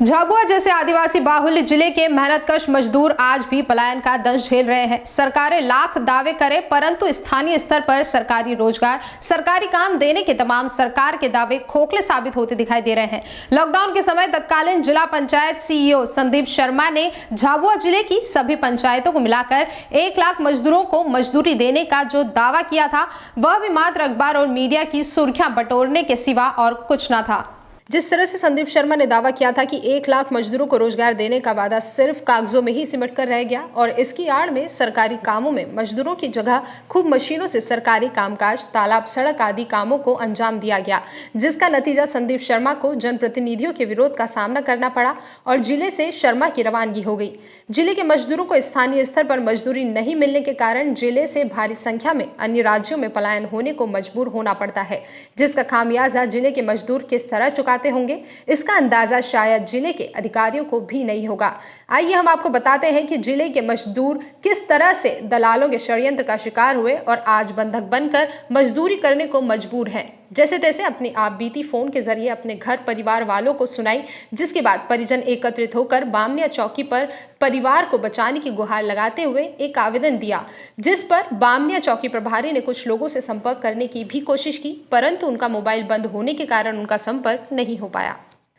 झाबुआ जैसे आदिवासी बाहुल्य जिले के मेहनतकश मजदूर आज भी पलायन का दंश झेल रहे हैं। सरकारें लाख दावे करें, परंतु स्थानीय स्तर पर सरकारी रोजगार, सरकारी काम देने के तमाम सरकार के दावे खोखले साबित होते दिखाई दे रहे हैं। लॉकडाउन के समय तत्कालीन जिला पंचायत सीईओ संदीप शर्मा ने झाबुआ जिले की सभी पंचायतों को मिलाकर 1 लाख मजदूरों को मजदूरी देने का जो दावा किया था, वह भी मात्र अखबार और मीडिया की सुर्खियां बटोरने के सिवा और कुछ न था। जिस तरह से संदीप शर्मा ने दावा किया था कि 1 लाख मजदूरों को रोजगार देने का वादा सिर्फ कागजों में ही सिमट कर रह गया और इसकी आड़ में सरकारी कामों में मजदूरों की जगह खूब मशीनों से सरकारी कामकाज, तालाब, सड़क आदि कामों को अंजाम दिया गया, जिसका नतीजा संदीप शर्मा को जनप्रतिनिधियों के विरोध का सामना करना पड़ा और जिले से शर्मा की रवानगी हो गई। जिले के मजदूरों को स्थानीय स्तर पर मजदूरी नहीं मिलने के कारण जिले से भारी संख्या में अन्य राज्यों में पलायन होने को मजबूर होना पड़ता है, जिसका खामियाजा जिले के मजदूर किस तरह चुकाते होंगे, इसका अंदाजा शायद जिले के अधिकारियों को भी नहीं होगा। आइए हम आपको बताते हैं कि जिले के मजदूर किस तरह से दलालों के षड्यंत्र का शिकार हुए और आज बंधक बनकर मजदूरी करने को मजबूर हैं। जैसे तैसे अपनी आप बीती फोन के जरिए अपने घर परिवार वालों को सुनाई, जिसके बाद परिजन एकत्रित होकर बामनिया चौकी पर परिवार को बचाने की गुहार लगाते हुए एक आवेदन दिया, जिस पर बामनिया चौकी प्रभारी ने कुछ लोगों से संपर्क करने की भी कोशिश की, परंतु उनका मोबाइल बंद होने के कारण उनका संपर्क नहीं हो पाया।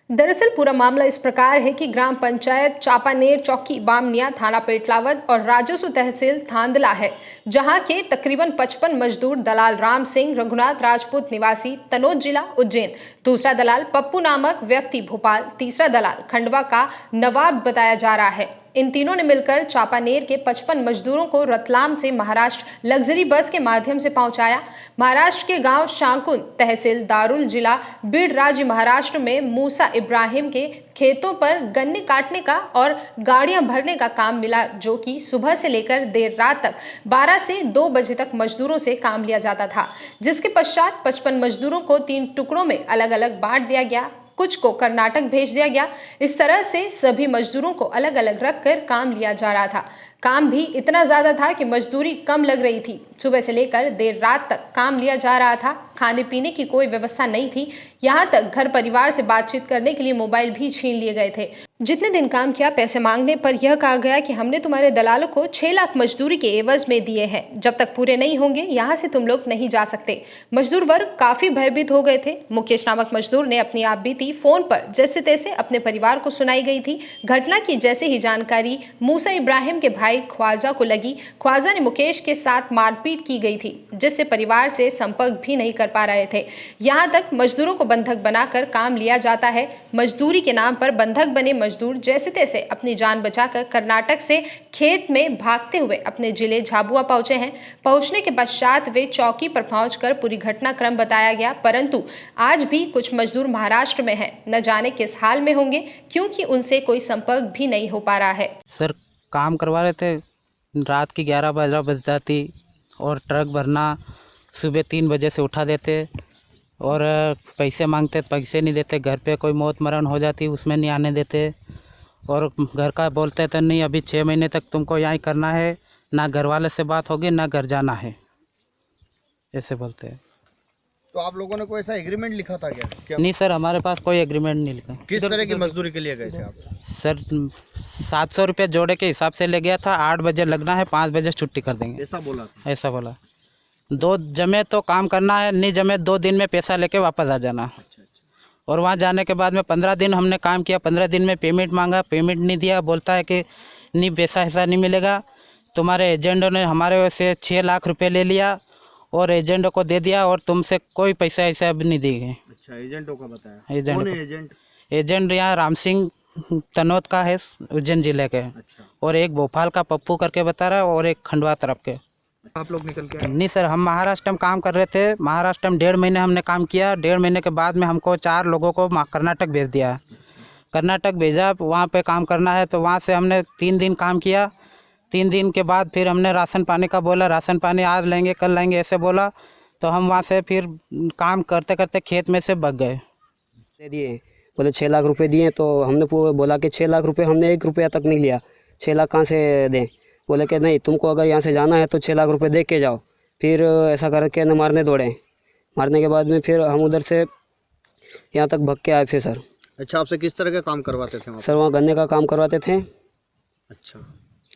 दरअसल पूरा मामला इस प्रकार है कि ग्राम पंचायत चापानेर चौकी बामनिया, थाना पेटलावद और राजस्व तहसील थांदला है, जहां के तकरीबन 55 मजदूर दलाल राम सिंह रघुनाथ राजपूत निवासी तनोद जिला उज्जैन, दूसरा दलाल पप्पू नामक व्यक्ति भोपाल, तीसरा दलाल खंडवा का नवाब बताया जा रहा है। इन तीनों ने मिलकर चापानेर के 55 मजदूरों को रतलाम से महाराष्ट्र लग्जरी बस के माध्यम से पहुंचाया। महाराष्ट्र के गांव शांकुन, तहसील दारुल, जिला बीड, राज्य महाराष्ट्र में मूसा इब्राहिम के खेतों पर गन्ने काटने का और गाड़ियां भरने का काम मिला, जो कि सुबह से लेकर देर रात तक 12 से 2 बजे तक मजदूरों से काम लिया जाता था, जिसके पश्चात 55 मजदूरों को 3 टुकड़ों में अलग अलग बांट दिया गया, कुछ को कर्नाटक भेज दिया गया। इस तरह से सभी मजदूरों को अलग अलग रखकर काम लिया जा रहा था। काम भी इतना ज्यादा था कि मजदूरी कम लग रही थी। सुबह से लेकर देर रात तक काम लिया जा रहा था। खाने पीने की कोई व्यवस्था नहीं थी। यहाँ तक घर परिवार से बातचीत करने के लिए मोबाइल भी छीन लिए गए थे। जितने दिन काम किया, पैसे मांगने पर यह कहा गया कि हमने तुम्हारे दलालों को 6 लाख मजदूरी के एवज में दिए हैं, जब तक पूरे नहीं होंगे यहाँ से तुम लोग नहीं जा सकते। मजदूर वर्ग काफी भयभीत हो गए थे। मुकेश नामक मजदूर ने अपनी आप बीती फोन पर जैसे तैसे अपने परिवार को सुनाई गई थी। घटना की जैसे ही जानकारी मूसा इब्राहिम के भाई ख्वाजा को लगी, ख्वाजा ने मुकेश के साथ मारपीट की गई थी, जिससे परिवार से संपर्क भी नहीं कर पा रहे थे। यहाँ तक मजदूरों को बंधक बनाकर काम लिया जाता है। मजदूरी के नाम पर बंधक बने मजदूर जैसे तैसे अपनी जान बचाकर कर्नाटक से खेत में भागते हुए अपने जिले झाबुआ पहुंचे हैं। पहुंचने के पश्चात वे चौकी पर पहुंचकर पूरी घटनाक्रम बताया गया, परंतु आज भी कुछ मजदूर महाराष्ट्र में हैं। न जाने किस हाल में होंगे, क्योंकि उनसे कोई संपर्क भी नहीं हो पा रहा है। सर काम करवा रहे थे, रात की 11 बज जाती और ट्रक भरना सुबह 3 बजे से उठा देते और पैसे मांगते, पैसे नहीं देते। घर पे कोई मौत मरण हो जाती उसमें नहीं आने देते और घर का बोलते थे नहीं अभी 6 महीने तक तुमको यहाँ करना है, ना घर वाले से बात होगी ना घर जाना है, ऐसे बोलते हैं। तो आप लोगों ने कोई ऐसा एग्रीमेंट लिखा था क्या? नहीं सर, हमारे पास कोई एग्रीमेंट नहीं लिखा। किस तरह की मजदूरी के लिए गए थे आप? सर 700 रुपये जोड़े के हिसाब से ले गया था। 8 बजे लगना है, 5 बजे छुट्टी कर देंगे, ऐसा बोला था? ऐसा बोला। 2 जमे तो काम करना है, नहीं जमे 2 दिन में पैसा लेके वापस आ जाना। और वहाँ जाने के बाद में 15 दिन हमने काम किया। 15 दिन में पेमेंट मांगा, पेमेंट नहीं दिया। बोलता है कि नहीं पैसा ऐसा नहीं मिलेगा। तुम्हारे एजेंटों ने हमारे से 6 लाख रुपए ले लिया और एजेंटों को दे दिया और तुमसे कोई पैसा ऐसा अब नहीं दिए गए। अच्छा, एजेंटों का बताया? एजेंट, कौन है एजेंट? एजेंट यहाँ राम सिंह तनोद का है, उज्जैन जिले के। अच्छा। और एक भोपाल का पप्पू करके बता रहा है और एक खंडवा तरफ के। आप लोग निकल के? नहीं सर, हम महाराष्ट्र में काम कर रहे थे। महाराष्ट्र में 1.5 महीने हमने काम किया। 1.5 महीने के बाद में हमको 4 लोगों को कर्नाटक भेज दिया। कर्नाटक भेजा, वहाँ पे काम करना है, तो वहाँ से हमने 3 दिन काम किया। 3 दिन के बाद फिर हमने राशन पानी का बोला, राशन पानी आज लेंगे कल लेंगे ऐसे बोला, तो हम वहाँ से फिर काम करते करते खेत में से भाग गए। दे दिए, बोले 6 लाख रुपए दिए, तो हमने बोला कि 6 लाख रुपए, हमने 1 रुपया तक नहीं लिया। 6 लाख कहाँ से दें? बोले कि नहीं, तुमको अगर यहाँ से जाना है तो 6 लाख रुपए दे के जाओ। फिर ऐसा करके न मारने दौड़े। मारने के बाद में फिर हम उधर से यहाँ तक भाग के आए फिर सर। अच्छा, आपसे किस तरह का काम करवाते थे वहाँ? सर वहाँ गन्ने का काम करवाते थे। अच्छा,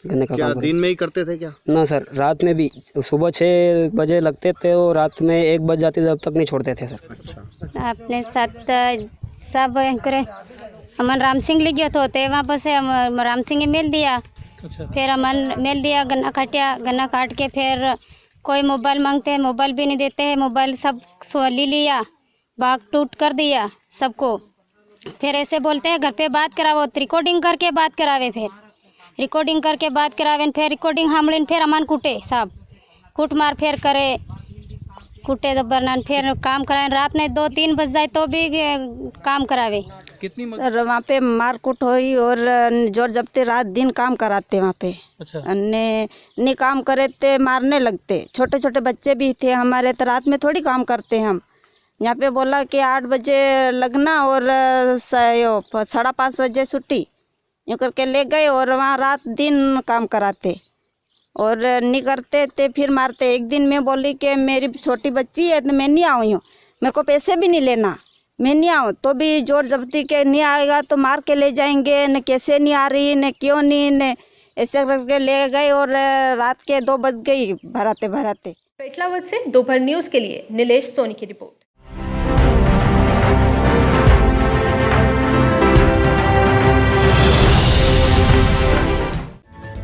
गन्ने का क्या काम दिन में ही करते थे क्या? ना सर, रात में भी। सुबह 6 बजे लगते थे और रात में 1 बज जाती तब तक नहीं छोड़ते थे सर। अच्छा, अपने साथ सब करे अमन राम सिंह लिखे होते वहाँ पर से राम सिंह मेल दिया। अच्छा, फिर अमन मेल दिया, गन्ना काटिया, गन्ना काट के फिर कोई मोबाइल मांगते हैं, मोबाइल भी नहीं देते हैं, मोबाइल सब ले लिया, भाग टूट कर दिया सबको। फिर ऐसे बोलते हैं घर पे बात कराओ, रिकॉर्डिंग करके बात करावे, फिर रिकॉर्डिंग करके बात करावे, फिर रिकॉर्डिंग हमलिन फिर अमान कूटे सब कूट मार फिर करे, कूटे जबरन फिर काम कराए। रात में 2-3 बज जाए तो भी काम करावे। कितनी सर वहाँ पे मारकूट हुई और जोर जबते रात दिन काम कराते वहाँ पे। अच्छा, ने काम करे ते मारने लगते। छोटे छोटे बच्चे भी थे हमारे, तो रात में थोड़ी काम करते हम। यहाँ पे बोला कि 8 बजे लगना और 5:30 बजे छुट्टी, यूँ करके ले गए और वहाँ रात दिन काम कराते और नहीं करते थे फिर मारते। एक दिन मैं बोली कि मेरी छोटी बच्ची है तो मैं नहीं आऊँ, मेरे को पैसे भी नहीं लेना, मैं नहीं आऊँ, तो भी जोर जबरदस्ती के नहीं आएगा तो मार के ले जाएंगे, न कैसे नहीं आ रही न क्यों नहीं, न ऐसे करके ले गए और रात के 2 बज गई भराते भराते। पेटलावद से दोपहर न्यूज के लिए नीलेश सोनी की रिपोर्ट।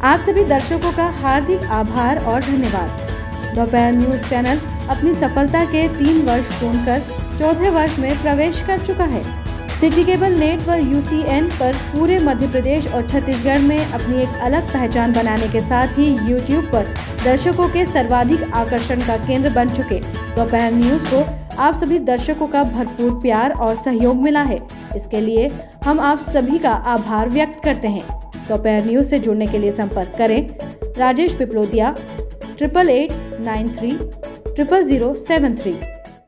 आप सभी दर्शकों का हार्दिक आभार और धन्यवाद। दोपहर न्यूज चैनल अपनी सफलता के 3 वर्ष पूर्ण कर 4थे वर्ष में प्रवेश कर चुका है। सिटी केबल नेट व UCN पर पूरे मध्य प्रदेश और छत्तीसगढ़ में अपनी एक अलग पहचान बनाने के साथ ही YouTube पर दर्शकों के सर्वाधिक आकर्षण का केंद्र बन चुके दोपहर न्यूज को आप सभी दर्शकों का भरपूर प्यार और सहयोग मिला है। इसके लिए हम आप सभी का आभार व्यक्त करते हैं। दोपहर न्यूज से जुड़ने के लिए संपर्क करें राजेश पिपलोदिया 8889300073।